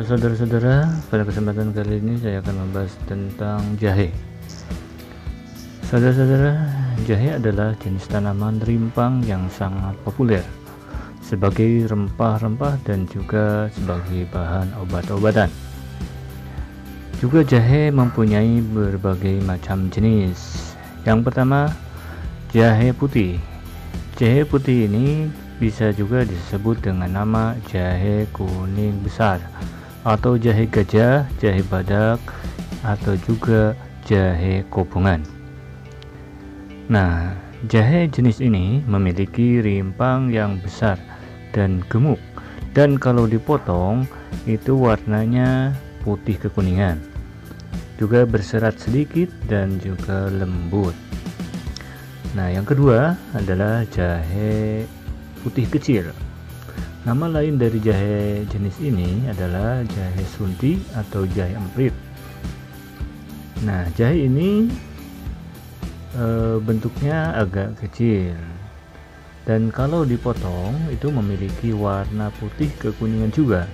Ya saudara-saudara, pada kesempatan kali ini saya akan membahas tentang jahe. Saudara-saudara, jahe adalah jenis tanaman rimpang yang sangat populer sebagai rempah-rempah dan juga sebagai bahan obat-obatan. Juga jahe mempunyai berbagai macam jenis. Yang pertama, jahe putih. Jahe putih ini bisa juga disebut dengan nama jahe kuning besar, atau jahe gajah, jahe badak, atau juga jahe kobongan. Nah, jahe jenis ini memiliki rimpang yang besar dan gemuk, dan kalau dipotong itu warnanya putih kekuningan, juga berserat sedikit dan juga lembut. Nah, yang kedua adalah jahe putih kecil. Nama lain dari jahe jenis ini adalah jahe sunti atau jahe emprit. Nah, jahe ini bentuknya agak kecil, dan kalau dipotong itu memiliki warna putih kekuningan juga,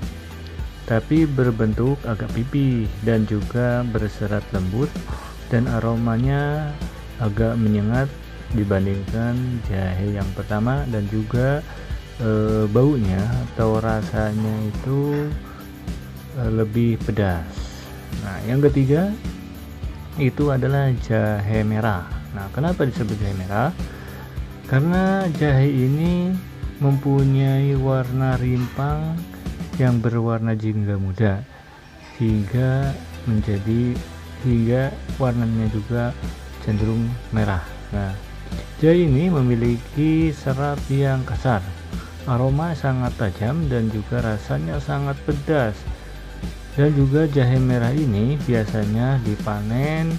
tapi berbentuk agak pipih dan juga berserat lembut, dan aromanya agak menyengat dibandingkan jahe yang pertama, dan juga baunya atau rasanya itu lebih pedas. Nah, yang ketiga itu adalah jahe merah. Nah, kenapa disebut jahe merah? Karena jahe ini mempunyai warna rimpang yang berwarna jingga muda hingga warnanya juga cenderung merah. Nah, jahe ini memiliki serat yang kasar, aroma sangat tajam, dan juga rasanya sangat pedas. Dan juga jahe merah ini biasanya dipanen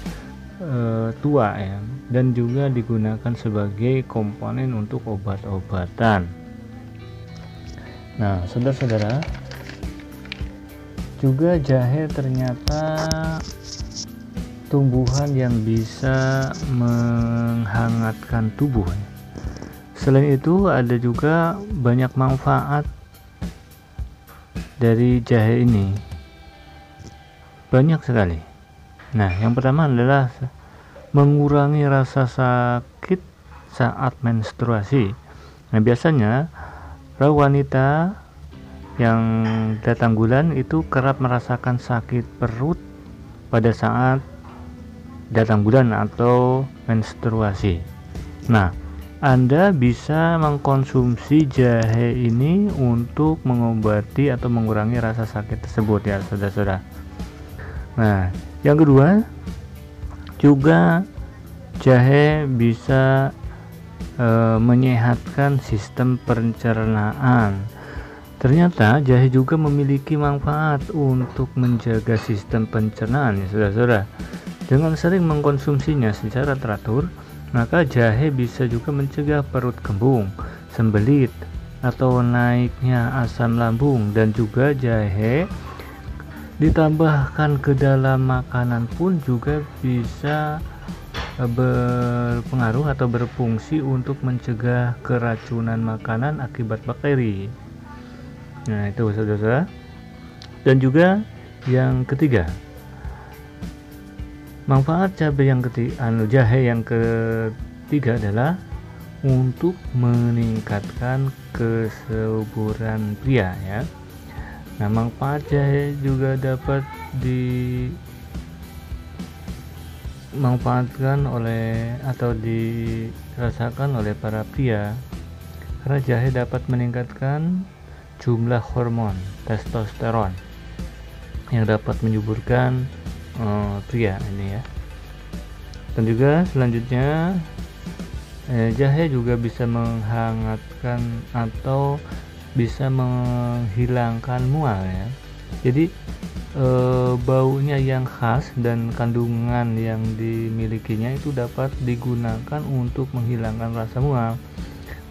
tua ya, dan juga digunakan sebagai komponen untuk obat-obatan. Nah, saudara-saudara, juga jahe ternyata tumbuhan yang bisa menghangatkan tubuh. Selain itu, ada juga banyak manfaat dari jahe ini, banyak sekali. Nah, yang pertama adalah mengurangi rasa sakit saat menstruasi. Nah, biasanya para wanita yang datang bulan itu kerap merasakan sakit perut pada saat datang bulan atau menstruasi. Nah, Anda bisa mengkonsumsi jahe ini untuk mengobati atau mengurangi rasa sakit tersebut ya, saudara-saudara. Nah, yang kedua, juga jahe bisa menyehatkan sistem pencernaan. Ternyata jahe juga memiliki manfaat untuk menjaga sistem pencernaan ya, saudara-saudara. Dengan sering mengkonsumsinya secara teratur, maka jahe bisa juga mencegah perut kembung, sembelit, atau naiknya asam lambung. Dan juga jahe ditambahkan ke dalam makanan pun juga bisa berpengaruh atau berfungsi untuk mencegah keracunan makanan akibat bakteri. Nah, itu saudara-saudara. Dan juga yang ketiga, manfaat jahe yang ketiga adalah untuk meningkatkan kesuburan pria ya. Nah, manfaat jahe juga dapat dimanfaatkan atau dirasakan oleh para pria, karena jahe dapat meningkatkan jumlah hormon testosteron yang dapat menyuburkan pria ini ya. Dan juga selanjutnya, jahe juga bisa menghangatkan atau bisa menghilangkan mual ya. Jadi baunya yang khas dan kandungan yang dimilikinya itu dapat digunakan untuk menghilangkan rasa mual.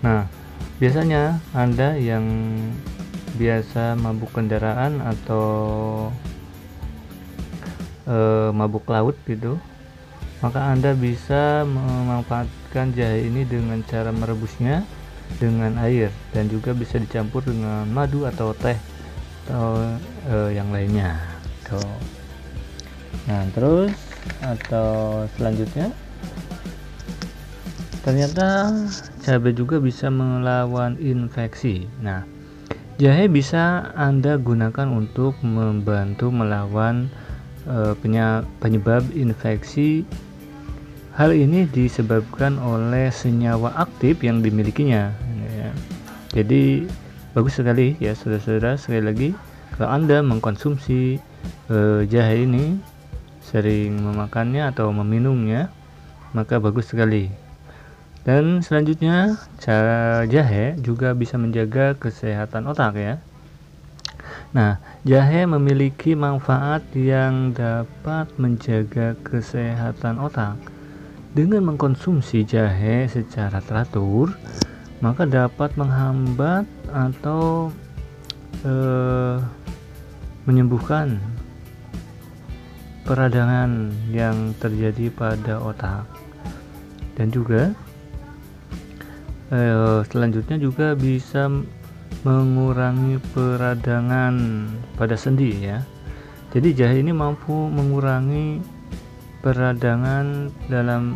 Nah, biasanya Anda yang biasa mabuk kendaraan atau mabuk laut gitu, maka Anda bisa memanfaatkan jahe ini dengan cara merebusnya dengan air, dan juga bisa dicampur dengan madu atau teh atau yang lainnya tuh. Nah terus atau selanjutnya, ternyata cabai juga bisa melawan infeksi. Nah, jahe bisa Anda gunakan untuk membantu melawan penyebab infeksi. Hal ini disebabkan oleh senyawa aktif yang dimilikinya, ya. Jadi bagus sekali ya saudara-saudara. Sekali lagi, kalau Anda mengkonsumsi jahe ini, sering memakannya atau meminumnya, maka bagus sekali. Dan selanjutnya, jahe juga bisa menjaga kesehatan otak ya. Nah, jahe memiliki manfaat yang dapat menjaga kesehatan otak. Dengan mengkonsumsi jahe secara teratur, maka dapat menghambat atau menyembuhkan peradangan yang terjadi pada otak. Dan juga selanjutnya juga bisa mengurangi peradangan pada sendi ya. Jadi jahe ini mampu mengurangi peradangan dalam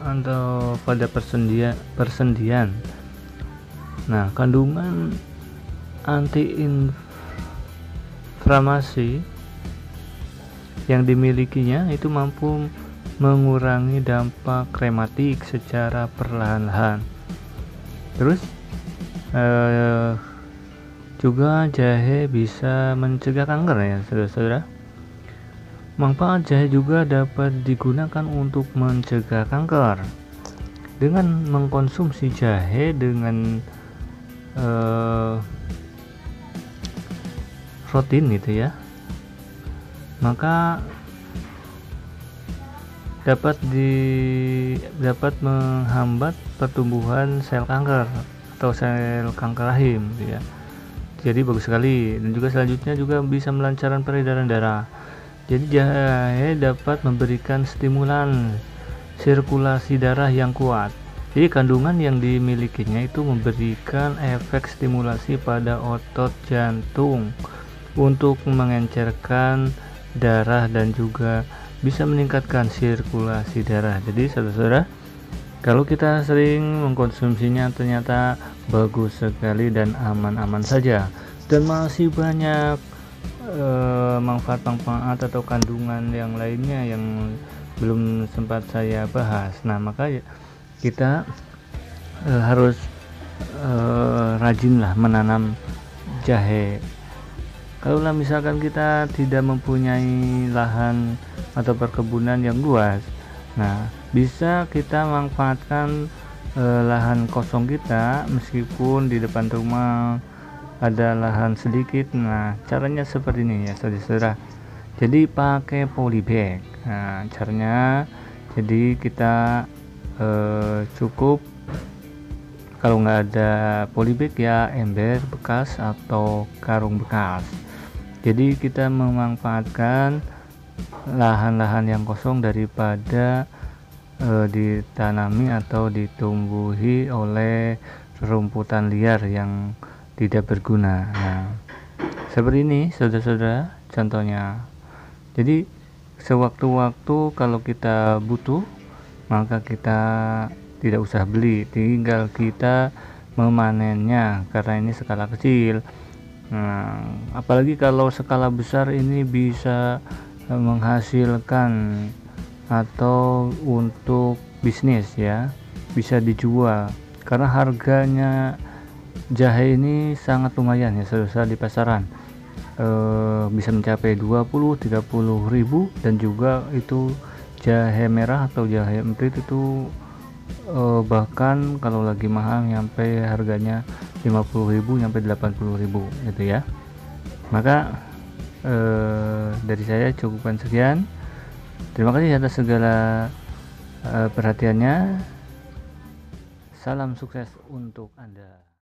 atau pada persendian. Nah, kandungan anti-inflamasi yang dimilikinya itu mampu mengurangi dampak rematik secara perlahan-lahan. Terus juga jahe bisa mencegah kanker ya saudara-saudara. Manfaat jahe juga dapat digunakan untuk mencegah kanker. Dengan mengkonsumsi jahe dengan rutin gitu ya, maka dapat menghambat pertumbuhan sel kanker atau sel kanker rahim ya. Jadi bagus sekali. Dan juga selanjutnya juga bisa melancarkan peredaran darah. Jadi jahe dapat memberikan stimulan sirkulasi darah yang kuat. Jadi kandungan yang dimilikinya itu memberikan efek stimulasi pada otot jantung untuk mengencerkan darah dan juga bisa meningkatkan sirkulasi darah. Jadi saudara-saudara, kalau kita sering mengkonsumsinya ternyata bagus sekali dan aman-aman saja. Dan masih banyak manfaat-manfaat atau kandungan yang lainnya yang belum sempat saya bahas. Nah, maka kita harus rajinlah menanam jahe. Kalau misalkan kita tidak mempunyai lahan atau perkebunan yang luas, nah bisa kita manfaatkan lahan kosong kita, meskipun di depan rumah ada lahan sedikit. Nah, caranya seperti ini ya saudara. Jadi pakai polybag. Nah, caranya jadi kita cukup, kalau nggak ada polybag ya ember bekas atau karung bekas. Jadi kita memanfaatkan lahan-lahan yang kosong daripada ditanami atau ditumbuhi oleh rumputan liar yang tidak berguna. Nah, seperti ini saudara-saudara contohnya. Jadi sewaktu-waktu kalau kita butuh, maka kita tidak usah beli, tinggal kita memanennya karena ini skala kecil. Nah, apalagi kalau skala besar ini bisa menghasilkan atau untuk bisnis ya, bisa dijual karena harganya jahe ini sangat lumayan ya saudara di pasaran. Bisa mencapai 20-30 ribu, dan juga itu jahe merah atau jahe emprit itu bahkan kalau lagi mahal nyampe harganya 50.000 nyampe 80.000 gitu ya. Maka dari saya cukupkan sekian. Terima kasih atas segala perhatiannya. Salam sukses untuk Anda.